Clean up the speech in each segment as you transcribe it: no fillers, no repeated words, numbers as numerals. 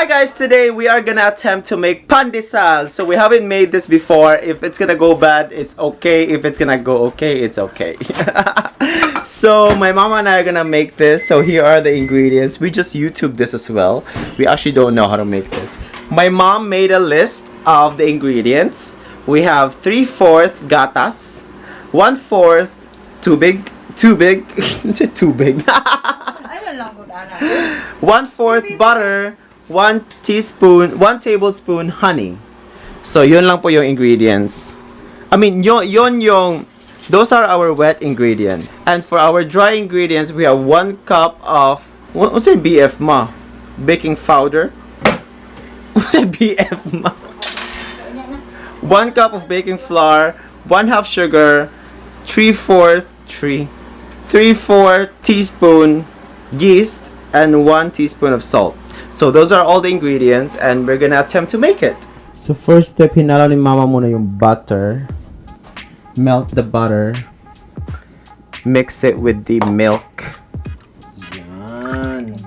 Hi guys, today we are gonna attempt to make pandesal. So we haven't made this before. If it's gonna go bad, it's okay. If it's gonna go okay, it's okay. So my mama and I are gonna make this. So here are the ingredients. We just YouTube this as well. We actually don't know how to make this. My mom made a list of the ingredients. We have 3/4 gatas, 1/4 too big, too big, too big. 1/4 butter, 1 tablespoon honey. So yun lang po yung ingredients. I mean, those are our wet ingredients. And for our dry ingredients, we have 1 cup of, what's it BF ma? Baking powder? What's it BF ma? 1 cup of baking flour, 1/2 sugar, 3/4 teaspoon yeast, and 1 teaspoon of salt. So those are all the ingredients and we're gonna attempt to make it. So first step, hinalo ni mama muna yung butter. Melt the butter. Mix it with the milk. Yan.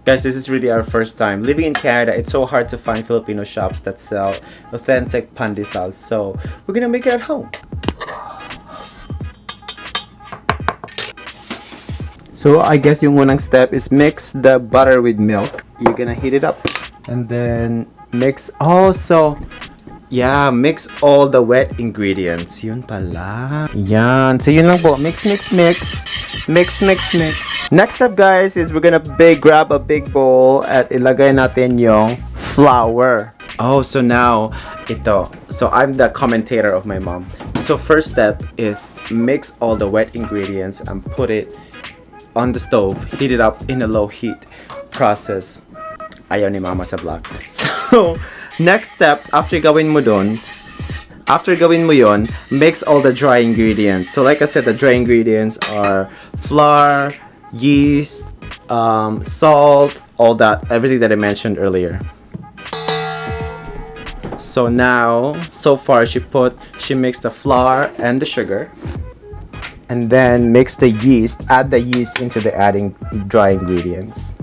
Guys, this is really our first time. Living in Canada, it's so hard to find Filipino shops that sell authentic pandesal. So we're gonna make it at home. So I guess yung unang step is mix the butter with milk. You're gonna heat it up. And then mix all the wet ingredients. Yun pala. Yan. So yun lang po. Mix. Next step guys is we're gonna grab a big bowl at ilagay natin yung flour. Oh, so now, ito. So I'm the commentator of my mom. So first step is mix all the wet ingredients and put it on the stove, heat it up in a low heat process. Ayaw ni mama sa vlog. So, next step, after gawin mo yon, mix all the dry ingredients. So like I said, the dry ingredients are flour, yeast, salt, all that, everything that I mentioned earlier. So now, so far she mixed the flour and the sugar. And then mix the yeast, add the yeast into the adding dry ingredients.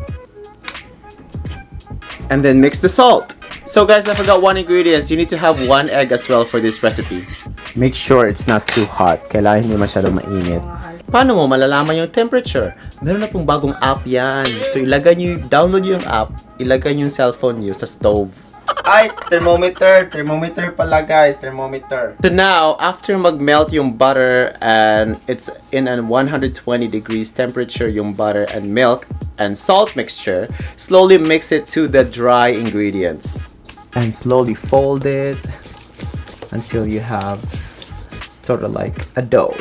And then mix the salt. So guys, I forgot one ingredient. You need to have 1 egg as well for this recipe. Make sure it's not too hot. Kailangan hindi masyadong mainit. Paano mo malalaman yung temperature? Meron na pong bagong app yan. So download yung app, ilagay yung cellphone niyo sa stove. Ay, thermometer pala guys, thermometer. So now, after magmelt yung butter and it's in a 120 degrees temperature yung butter and milk and salt mixture, slowly mix it to the dry ingredients. And slowly fold it until you have sort of like a dough.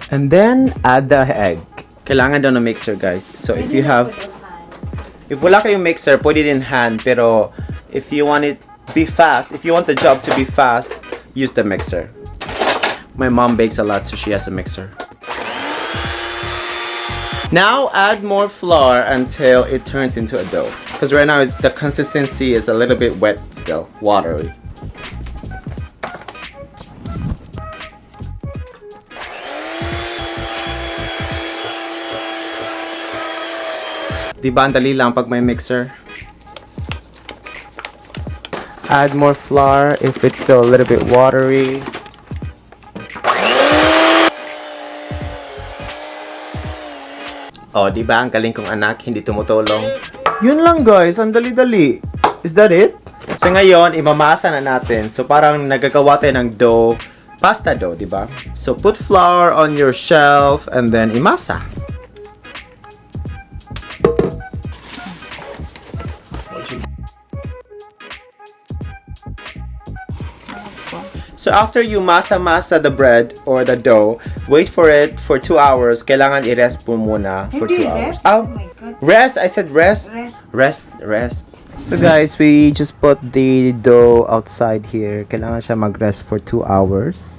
And then add the egg. Kailangan daw na mixer guys. So if wala kayong mixer, pwede din hand. Pero if you want it be fast, if you want the job to be fast, use the mixer. My mom bakes a lot, so she has a mixer. Now add more flour until it turns into a dough. Because right now the consistency is a little bit wet still, watery. Diba ang dali lang pag may mixer? Add more flour if it's still a little bit watery. Oh, diba ang galing kong anak, hindi tumutulong? Yun lang guys, ang dali-dali. Is that it? So ngayon, imamasa na natin. So parang nagagawa tayo ng dough, pasta dough, diba? So put flour on your shelf and then imasa. So after you masa the bread or the dough, wait for it for 2 hours. Kailangan i-rest po muna for 2 hours. Oh my God. Rest? I said rest. Rest. So guys, we just put the dough outside here. Kailangan siya mag-rest for 2 hours.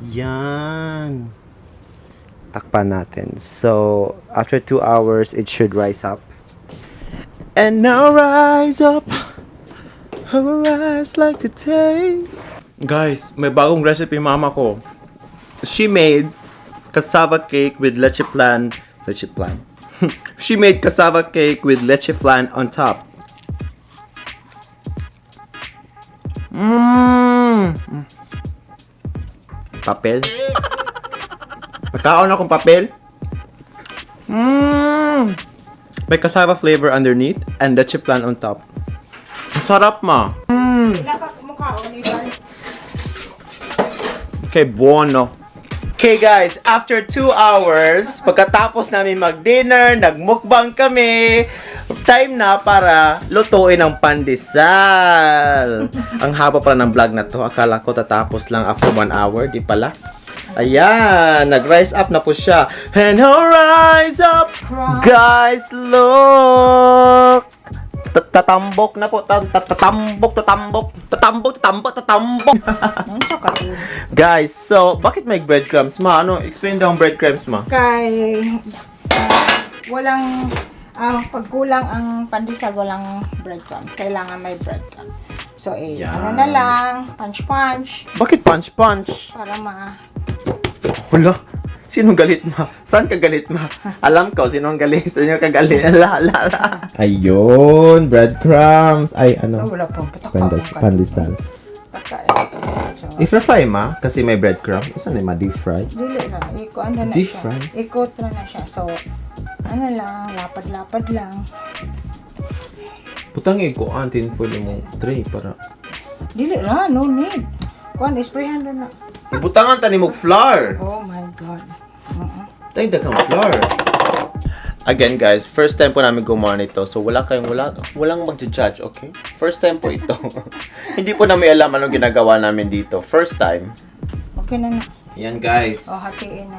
Yan. Takpan natin. So after 2 hours, it should rise up. And now rise up. Rise like the day. Guys, may bagong recipe mama ko. She made cassava cake with leche flan. Leche flan. She made cassava cake with leche flan on top. Papel. Nakaon akong papel. May cassava flavor underneath and leche flan on top. Ang sarap, ma. Okay, buono. Okay guys, after 2 hours, pagkatapos namin mag-dinner, nagmukbang kami, time na para lutuin ang pandesal. Ang haba pala ng vlog na to. Akala ko tatapos lang after 1 hour, di pala. Ayan, nag-rise up na po siya. And rise up, guys, look. Tatambok na po. Tatambok. Guys, so, bakit may breadcrumbs, ma? Ano? Explain daw ang breadcrumbs, ma. Walang, pag kulang ang pandesal, walang breadcrumbs. Kailangan may breadcrumbs. So, ano na lang, punch. Bakit punch? Para Wala. Sinong galit, ma? Saan ka galit, ma? Alam ko, sinong galit? Sino ka galit? Ayun, breadcrumbs. Ay, ano? wala pong Pandesal. So, I-fry, ma? Kasi may breadcrumbs. Saan ma? Deep fry? dili na. Ano na Deep siya. fry? Ikotra na siya. So, ano lang, lapad-lapad lang. Putang ikuan, tinfoil mo tray para... Dili na, no need. Sprayhan na. Ibutangan tani mo flour. Oh my God. Tayo kang flour. Again guys, first time po namin gumawa nito. So walang magja-judge, okay? First time po ito. Hindi po namin alam anong ginagawa namin dito. First time. Okay na. Yan guys. Hatiin na.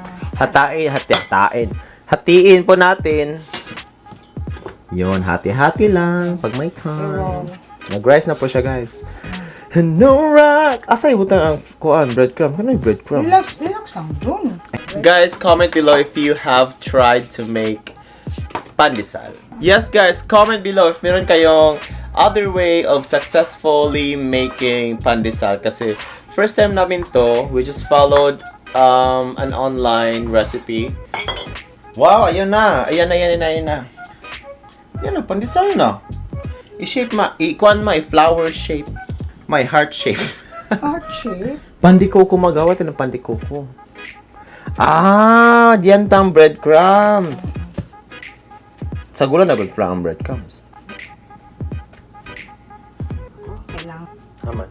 Hatiin po natin. Yun, hati-hati lang pag may time. Nag-rise na po siya guys. And no rock! Asay butang ang breadcrumb. Ano yung breadcrumb? Relax lang dun. Guys, comment below if you have tried to make pandesal. Yes guys, comment below if meron kayong other way of successfully making pandesal. Kasi first time namin to, we just followed an online recipe. Wow, ayun na. Ayan na. Yan na, pandesal na. I-shape i-flower shape. My heart shape. Heart shape? Pandikoko magawa ng pandikoko. Diyan tang breadcrumbs. Sa gula na good from breadcrumbs. Okay lang. Tama.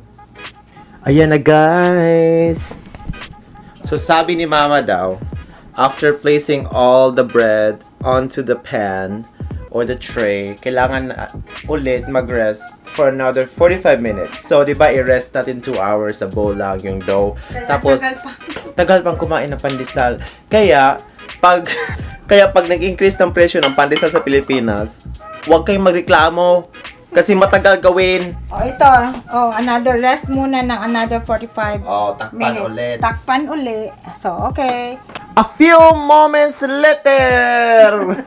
Ayan na guys. So sabi ni mama daw, after placing all the bread onto the pan or the tray, kailangan ulit mag-rest for another 45 minutes. So, di ba, i-rest natin 2 hours sa bowl lang yung dough. Tapos, tagal pang kumain ng pandesal. Kaya, pag nag-increase ng presyo ng pandesal sa Pilipinas, huwag kayong magreklamo. Kasi matagal gawin. Ito. Another rest muna ng another 45 takpan minutes. ulit. Takpan ulit. So, okay. A few moments later!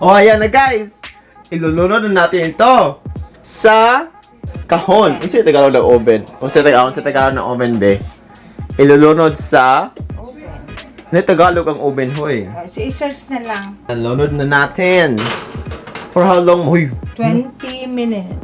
Ayan na guys. Ilulunod na natin ito sa kahon. Ano siya Tagalog ng oven? Ano siya Tagalog ng oven, be? Ilulunod sa... Ano Tagalog ang oven, hoy? I-search na lang. Ilulunod na natin. For how long? Hoy. 20 minutes.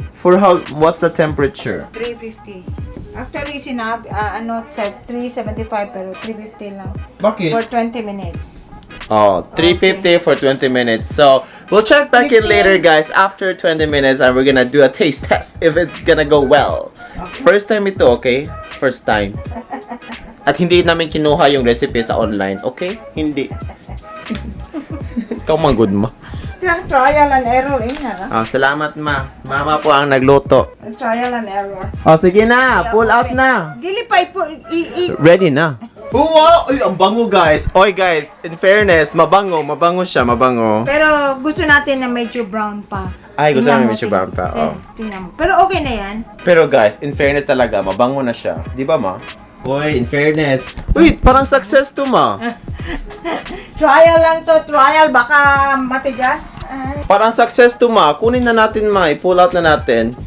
What's the temperature? 350. Actually, sinabi, 375 pero 350 lang. Bakit? For 20 minutes. 350 for 20 minutes. So, we'll check back in later, guys, after 20 minutes, and we're gonna do a taste test if it's gonna go well. Okay. First time ito, okay? First time. At hindi namin kinuha yung recipe sa online, okay? Hindi. Ikaw good ma. Trial and error, na. Salamat, ma. Mama po ang nagluto. Trial and error. Sige na. Pull out na. Dili pa Ready na. Wow! Uy, ang bango guys. Oy guys, in fairness, mabango siya, mabango. Pero gusto natin na medyo brown pa. Ay, gusto namin medyo brown pa. Tingnan mo. Pero okay na yan. Pero guys, in fairness talaga, mabango na siya. Di ba, ma? Uy, in fairness. Uy, parang success to, ma. Trial lang to, trial. Baka matigas. Ay. Parang success to, ma. Kunin na natin, ma. I-pull out na natin.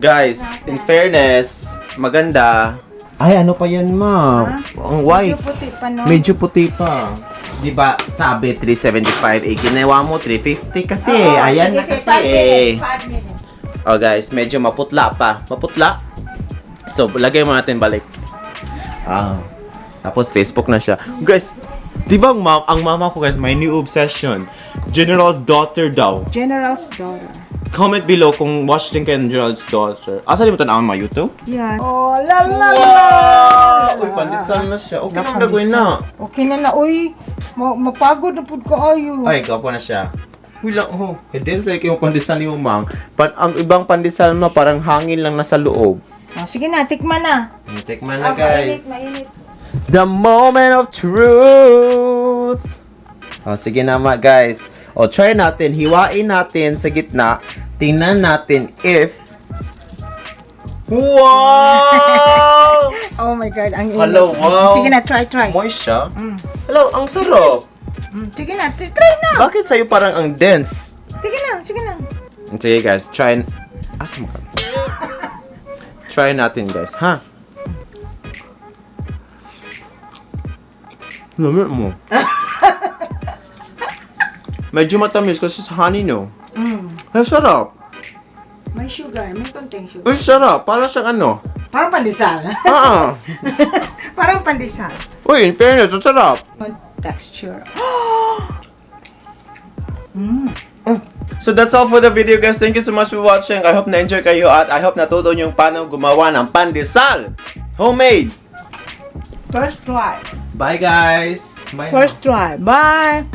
Guys, in fairness, maganda. Ay, ano pa yan, ma? Ang white. Medyo puti pa, no? Medyo puti pa. Diba, sabi 375, eh, ginawa mo 350 kasi. Ayan na kasi, 5 minutes. Oh, guys, medyo maputla pa. Maputla. So, lagay mo natin balik. Tapos, Facebook na siya. Guys, di ba ang mama ko, guys, may new obsession. General's daughter daw. General's daughter. Comment below kung watch din kayo ng General's daughter. Asa di mo tanawin mga YouTube? Yan. Oh, la la la! Uy, pandesal na siya. Okay na gagawin na. Okay na na. Uy, mapagod na po ka ayo. Ay, gapo na siya. Uy lang, oh. Headens like yung pandesal ni Umang. Ang ibang pandesal mo, parang hangin lang nasa loob. Oh, sige na, tikman na. Tikman na, guys. Mainit. The moment of truth! Oh, sige na, guys. O, try natin. Hiwain natin sa gitna. Tingnan natin if... Wow! Oh my God, ang init. Hello, wow. Sige na, try. Moist siya. Hello, ang sarap. Sige na, try na. Bakit sa'yo parang ang dense? Sige na. Sige, guys. Try... Asa mo ka? Try natin, guys. Ha? Lamit mo. Medyo matamis kasi sa honey, no? Ay, sarap. May sugar, may konting sugar. Uy, sarap. Para siyang ano? Parang pandesal. Parang pandesal. Uy, in fairness, ang sarap. Texture. So that's all for the video, guys. Thank you so much for watching. I hope na-enjoy kayo at I hope natuto nyo paano gumawa ng pandesal. Homemade. First try. Bye, guys. Bye. First try. Bye.